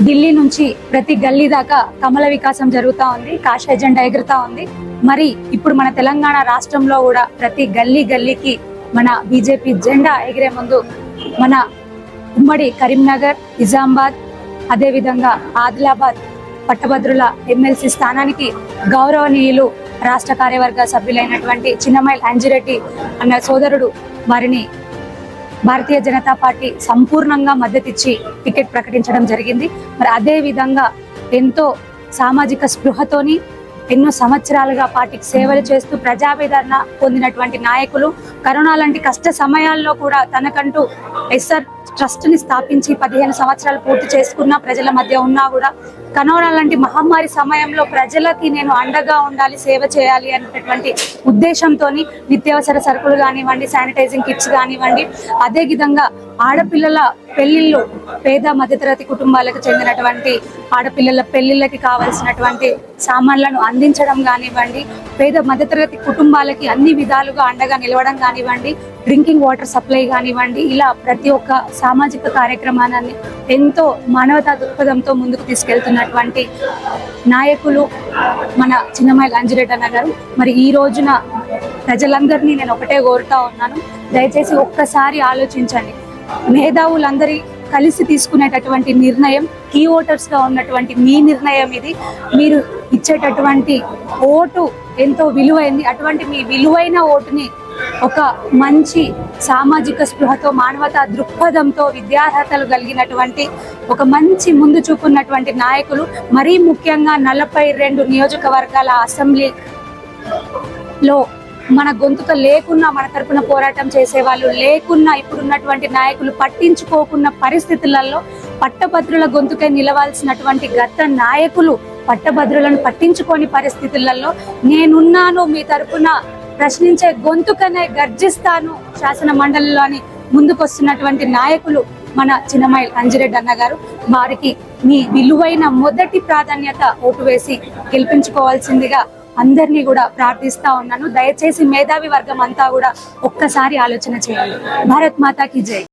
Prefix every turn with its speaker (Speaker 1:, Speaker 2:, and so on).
Speaker 1: ఢిల్లీ నుంచి ప్రతి గల్లీ దాకా కమల వికాసం జరుగుతూ ఉంది, కాషాయ జెండా ఎగురుతా ఉంది. మరి ఇప్పుడు మన తెలంగాణ రాష్ట్రంలో కూడా ప్రతి గల్లీకి మన బీజేపీ జెండా ఎగిరే ముందు మన ఉమ్మడి కరీంనగర్, నిజామాబాద్, అదేవిధంగా ఆదిలాబాద్ పట్టభద్రుల ఎమ్మెల్సీ స్థానానికి గౌరవనీయులు రాష్ట్ర కార్యవర్గ సభ్యులైనటువంటి చిన్నమైల్ అంజిరెడ్డి అన్న సోదరుడు వారిని భారతీయ జనతా పార్టీ సంపూర్ణంగా మద్దతిచ్చి టికెట్ ప్రకటించడం జరిగింది. మరి అదే విధంగా ఎంతో సామాజిక స్పృహతోని ఎన్నో సంవత్సరాలుగా పార్టీకి సేవలు చేస్తూ ప్రజావేదన పొందినటువంటి నాయకులు కరోనా లాంటి కష్ట సమయాల్లో కూడా తనకంటూ ఎస్ఆర్ ట్రస్ట్ ని స్థాపించి 15 సంవత్సరాలు పూర్తి చేసుకున్న ప్రజల మధ్య ఉన్నా కూడా కరోనా లాంటి మహమ్మారి సమయంలో ప్రజలకి నేను అండగా ఉండాలి, సేవ చేయాలి అనేటటువంటి ఉద్దేశంతో నిత్యావసర సరుకులు కానివ్వండి, శానిటైజింగ్ కిట్స్ కానివ్వండి, అదే విధంగా ఆడపిల్లల పెళ్లిళ్ళు, పేద మధ్యతరగతి కుటుంబాలకు చెందినటువంటి ఆడపిల్లల పెళ్లిళ్ళకి కావాల్సినటువంటి సామాన్లను అందించడం కానివ్వండి, పేద మధ్యతరగతి కుటుంబాలకి అన్ని విధాలుగా అండగా నిలవడం కానివ్వండి, డ్రింకింగ్ వాటర్ సప్లై కానివ్వండి, ఇలా ప్రతి ఒక్క సామాజిక కార్యక్రమాన్ని ఎంతో మానవతా దృక్పథంతో ముందుకు తీసుకెళ్తున్నటువంటి నాయకులు మన చిన్నమైల్ అంజిరెడ్డి అన్న గారు. మరి ఈ రోజున ప్రజలందరినీ నేను ఒకటే కోరుతా ఉన్నాను, దయచేసి ఒక్కసారి ఆలోచించండి. మేధావులందరి కలిసి తీసుకునేటటువంటి నిర్ణయం, కీ ఓటర్స్ గా ఉన్నటువంటి మీ నిర్ణయం ఇది. మీరు ఇచ్చేటటువంటి ఓటు ఎంతో విలువైంది. అటువంటి మీ విలువైన ఓటుని ఒక మంచి సామాజిక స్పృహతో, మానవతా దృక్పథంతో, విద్యార్హతలు కలిగినటువంటి ఒక మంచి ముందు చూపున్నటువంటి నాయకులు, మరీ ముఖ్యంగా 42 నియోజకవర్గాల అసెంబ్లీలో మన గొంతుక లేకున్నా, మన తరపున పోరాటం చేసేవాళ్ళు లేకున్నా, ఇప్పుడున్నటువంటి నాయకులు పట్టించుకోకున్న పరిస్థితులలో పట్టభద్రుల గొంతుకై నిలవాల్సినటువంటి గత నాయకులు పట్టభద్రులను పట్టించుకోని పరిస్థితులలో నేనున్నాను, మీ తరపున ప్రశ్నించే గొంతుకనే గర్జిస్తాను శాసన మండలిలోని ముందుకొస్తున్నటువంటి నాయకులు మన చిన్నమైల్ అంజిరెడ్డి అన్న గారు. వారికి మీ విలువైన మొదటి ప్రాధాన్యత ఓటు వేసి గెలిపించుకోవాల్సిందిగా అందరినీ కూడా ప్రార్థిస్తా ఉన్నాను. దయచేసి మేధావి వర్గం అంతా కూడా ఒక్కసారి ఆలోచన చేయాలి. భారత్ మాతాకి జై.